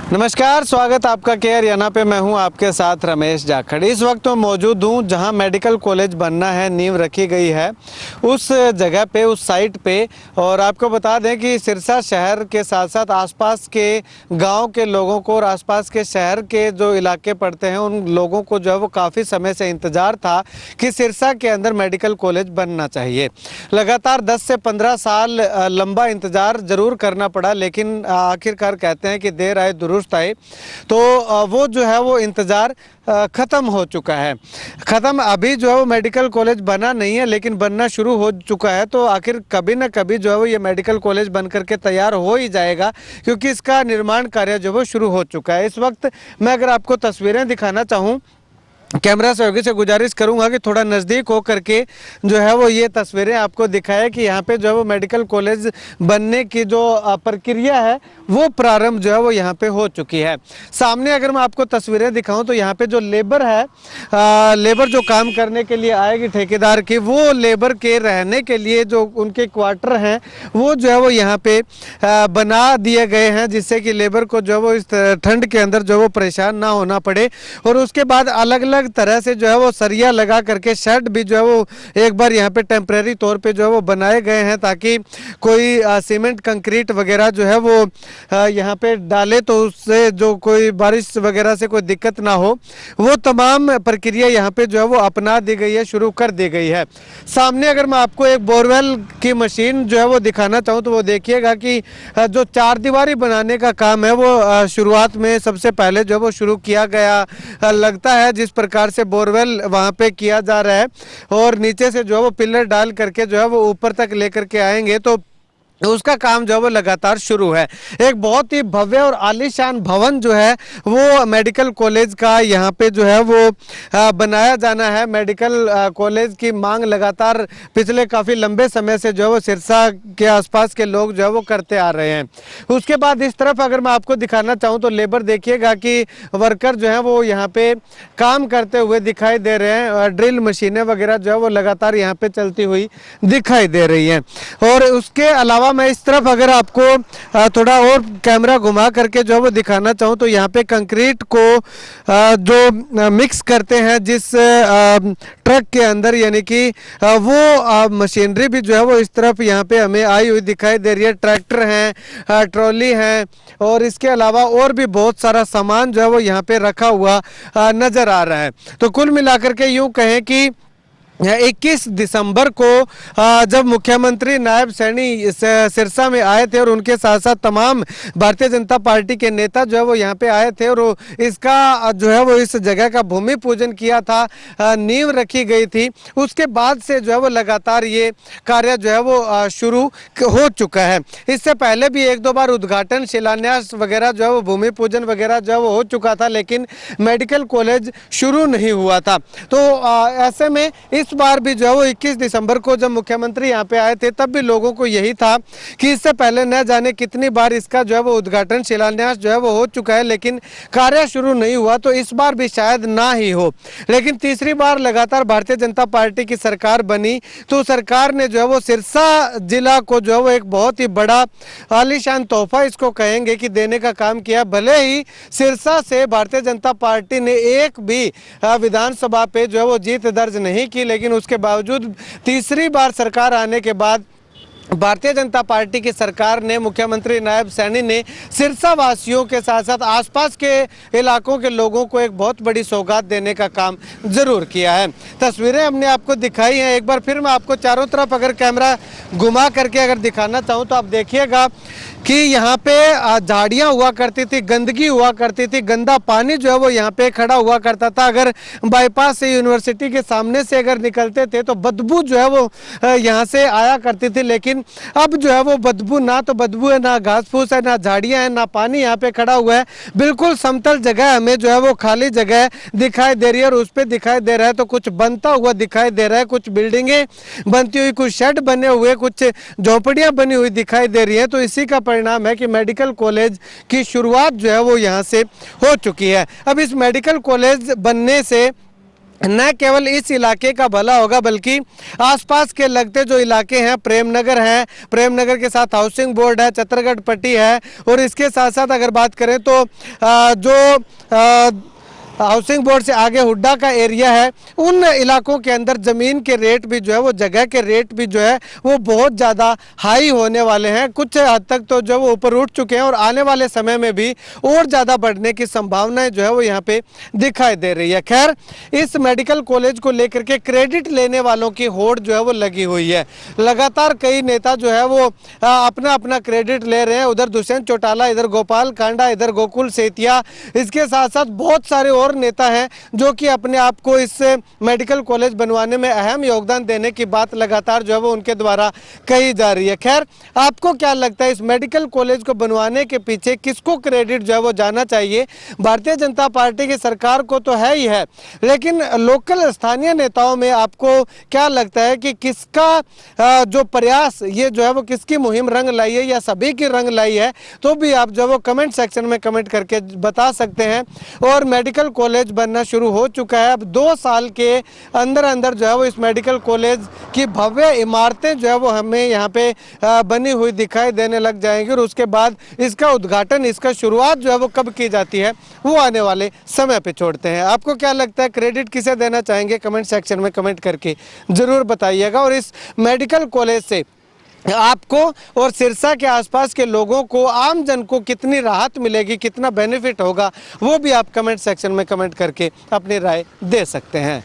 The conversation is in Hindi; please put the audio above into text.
नमस्कार, स्वागत आपका केयर याना पे। मैं हूं आपके साथ रमेश जाखड़। इस वक्त मैं मौजूद हूं जहां मेडिकल कॉलेज बनना है, नींव रखी गई है उस जगह पे, उस साइट पे। और आपको बता दें कि सिरसा शहर के साथ साथ आसपास के गांव के लोगों को और आसपास के शहर के जो इलाके पड़ते हैं उन लोगों को जो है वो काफ़ी समय से इंतज़ार था कि सिरसा के अंदर मेडिकल कॉलेज बनना चाहिए। लगातार 10 से 15 साल लंबा इंतज़ार ज़रूर करना पड़ा, लेकिन आखिरकार कहते हैं कि देर आए दुरुस्त आए। तो वो जो है वो इंतज़ार ख़त्म हो चुका है। ख़त्म अभी जो है वो मेडिकल कॉलेज बना नहीं है, लेकिन बनना शुरू हो चुका है। तो आखिर कभी ना कभी जो है वो ये मेडिकल कॉलेज बन करके तैयार हो ही जाएगा, क्योंकि इसका निर्माण कार्य जो वो शुरू हो चुका है। इस वक्त मैं अगर आपको तस्वीरें दिखाना चाहूँ, कैमरा सहयोगी से गुजारिश करूंगा कि थोड़ा नज़दीक हो करके जो है वो ये तस्वीरें आपको दिखाए कि यहाँ पे जो है वो मेडिकल कॉलेज बनने की जो प्रक्रिया है वो प्रारंभ जो है वो यहाँ पे हो चुकी है। सामने अगर मैं आपको तस्वीरें दिखाऊं तो यहाँ पे जो लेबर है, लेबर जो काम करने के लिए आएगी ठेकेदार की, वो लेबर के रहने के लिए जो उनके क्वार्टर हैं वो जो है वो यहाँ पे बना दिए गए हैं, जिससे कि लेबर को जो है वो इस ठंड के अंदर जो है वो परेशान ना होना पड़े। और उसके बाद अलग अलग तरह से जो है वो सरिया लगा करके शेड भी जो है वो एक बार यहाँ पे टेम्परेरी तौर पे जो है वो बनाए गए हैं, ताकि कोई सीमेंट कंक्रीट वगैरह जो है वो यहाँ पे डाले तो उससे जो कोई बारिश वगैरह से कोई दिक्कत ना हो। वो तमाम प्रक्रिया यहाँ पे जो है वो अपना दी गई है, शुरू कर दी गई है। सामने अगर मैं आपको एक बोरवेल की मशीन जो है वो दिखाना चाहूँ तो वो देखिएगा कि जो चार दीवारी बनाने का काम है वो शुरुआत में सबसे पहले जो है वो शुरू किया गया लगता है। जिस प्रकार से बोरवेल वहाँ पे किया जा रहा है और नीचे से जो है वो पिलर डाल करके जो है वो ऊपर तक लेकर के आएंगे, तो उसका काम जो है वो लगातार शुरू है। एक बहुत ही भव्य और आलीशान भवन जो है वो मेडिकल कॉलेज का यहाँ पे जो है वो बनाया जाना है। मेडिकल कॉलेज की मांग लगातार पिछले काफ़ी लंबे समय से जो है वो सिरसा के आसपास के लोग जो है वो करते आ रहे हैं। उसके बाद इस तरफ अगर मैं आपको दिखाना चाहूँ तो लेबर देखिएगा कि वर्कर जो है वो यहाँ पे काम करते हुए दिखाई दे रहे हैं। ड्रिल मशीनें वगैरह जो है वो लगातार यहाँ पे चलती हुई दिखाई दे रही हैं। और उसके अलावा मैं इस तरफ अगर आपको थोड़ा और कैमरा घुमा करके जो है वो दिखाना चाहूँ तो यहाँ पे कंक्रीट को जो मिक्स करते हैं जिस ट्रक के अंदर, यानी कि वो मशीनरी भी जो है वो इस तरफ यहाँ पे हमें आई हुई दिखाई दे रही है। ट्रैक्टर हैं, ट्रॉली हैं और इसके अलावा और भी बहुत सारा सामान जो है वो यहाँ पे रखा हुआ नज़र आ रहा है। तो कुल मिलाकर के यूँ कहें कि 21 दिसंबर को जब मुख्यमंत्री नायब सैनी सिरसा में आए थे और उनके साथ साथ तमाम भारतीय जनता पार्टी के नेता जो है वो यहाँ पे आए थे और इसका जो है वो इस जगह का भूमि पूजन किया था, नींव रखी गई थी। उसके बाद से जो है वो लगातार ये कार्य जो है वो शुरू हो चुका है। इससे पहले भी एक दो बार उद्घाटन, शिलान्यास वगैरह जो है वो भूमि पूजन वगैरह जो है वो हो चुका था, लेकिन मेडिकल कॉलेज शुरू नहीं हुआ था। तो ऐसे में इस बार भी जो है वो 21 दिसंबर को जब मुख्यमंत्री यहाँ पे आए थे तब भी लोगों को यही था कि इससे पहले न जाने कितनी बार इसका जो है वो उद्घाटन, शिलान्यास जो है वो हो चुका है, लेकिन कार्य शुरू नहीं हुआ। तो इस बार भी शायद ना ही हो। लेकिन तीसरी बार लगातार भारतीय जनता पार्टी की सरकार बनी तो सरकार ने जो है वो सिरसा जिला को जो है वो एक बहुत ही बड़ा आलीशान तोहफा इसको कहेंगे कि देने का काम किया। भले ही सिरसा से भारतीय जनता पार्टी ने एक भी विधानसभा पे जो है वो जीत दर्ज नहीं की, लेकिन उसके बावजूद तीसरी बार सरकार आने के बाद भारतीय जनता पार्टी की सरकार ने, मुख्यमंत्री नायब सैनी ने सिरसा वासियों के साथ साथ आसपास के इलाकों के लोगों को एक बहुत बड़ी सौगात देने का काम जरूर किया है। तस्वीरें हमने आपको दिखाई हैं। एक बार फिर मैं आपको चारों तरफ अगर कैमरा घुमा करके अगर दिखाना चाहूँ तो आप देखिएगा कि यहाँ पे झाड़ियाँ हुआ करती थी, गंदगी हुआ करती थी, गंदा पानी जो है वो यहाँ पे खड़ा हुआ करता था। अगर बाईपास से यूनिवर्सिटी के सामने से अगर निकलते थे तो बदबू जो है वो यहाँ से आया करती थी, लेकिन अब जो है वो बदबू, ना तो बदबू है, ना घास फूस है, ना झाड़ियाँ हैं, ना पानी यहाँ पे खड़ा हुआ है। बिल्कुल समतल जगह हमें जो है वो खाली जगह दिखाई दे रही है और उस पर दिखाई दे रहा है तो कुछ बनता हुआ दिखाई दे रहा है, कुछ बिल्डिंगें बनती हुई, कुछ शेड बने हुए, कुछ झोपड़ियाँ बनी हुई दिखाई दे रही है। तो इसी का परिणाम है कि मेडिकल कॉलेज की शुरुआत जो है वो यहाँ से हो चुकी है। अब इस मेडिकल कॉलेज बनने से न केवल इस इलाके का भला होगा बल्कि आसपास के लगते जो इलाके हैं, प्रेमनगर है, प्रेमनगर के साथ हाउसिंग बोर्ड है, चतरगढ़ पट्टी है, और इसके साथ साथ अगर बात करें तो जो हाउसिंग बोर्ड से आगे हुड्डा का एरिया है, उन इलाकों के अंदर ज़मीन के रेट भी जो है वो, जगह के रेट भी जो है वो बहुत ज़्यादा हाई होने वाले हैं। कुछ हद तक तो जो वो ऊपर उठ चुके हैं और आने वाले समय में भी और ज़्यादा बढ़ने की संभावनाएं जो है वो यहाँ पे दिखाई दे रही है। खैर, इस मेडिकल कॉलेज को लेकर के क्रेडिट लेने वालों की होड़ जो है वो लगी हुई है। लगातार कई नेता जो है वो अपना अपना क्रेडिट ले रहे हैं। उधर दुष्यंत चौटाला, इधर गोपाल कांडा, इधर गोकुल सेतिया, इसके साथ साथ बहुत सारे और नेता हैं जो कि अपने आप को इस मेडिकल कॉलेज बनवाने में अहम योगदान देने की बात लगातार जो है वो उनके द्वारा कही जा रही है। खैर, आपको क्या लगता है इस मेडिकल कॉलेज को बनवाने के पीछे किसको क्रेडिट जो है वो जाना चाहिए? भारतीय जनता पार्टी की सरकार को तो है ही है, लेकिन लोकल स्थानीय नेताओं में आपको क्या लगता है कि किसका जो प्रयास ये जो है वो, किसकी मुहिम रंग लाई है या सभी की रंग लाई है? तो भी आप जो है वो कमेंट सेक्शन में कमेंट करके बता सकते हैं। और मेडिकल कॉलेज बनना शुरू हो चुका है। अब 2 साल के अंदर अंदर जो है वो इस मेडिकल कॉलेज की भव्य इमारतें जो है वो हमें यहाँ पे बनी हुई दिखाई देने लग जाएंगी, और उसके बाद इसका उद्घाटन, इसका शुरुआत जो है वो कब की जाती है वो आने वाले समय पे छोड़ते हैं। आपको क्या लगता है, क्रेडिट किसे देना चाहेंगे? कमेंट सेक्शन में कमेंट करके ज़रूर बताइएगा। और इस मेडिकल कॉलेज से आपको और सिरसा के आसपास के लोगों को, आम जन को कितनी राहत मिलेगी, कितना बेनिफिट होगा, वो भी आप कमेंट सेक्शन में कमेंट करके अपनी राय दे सकते हैं।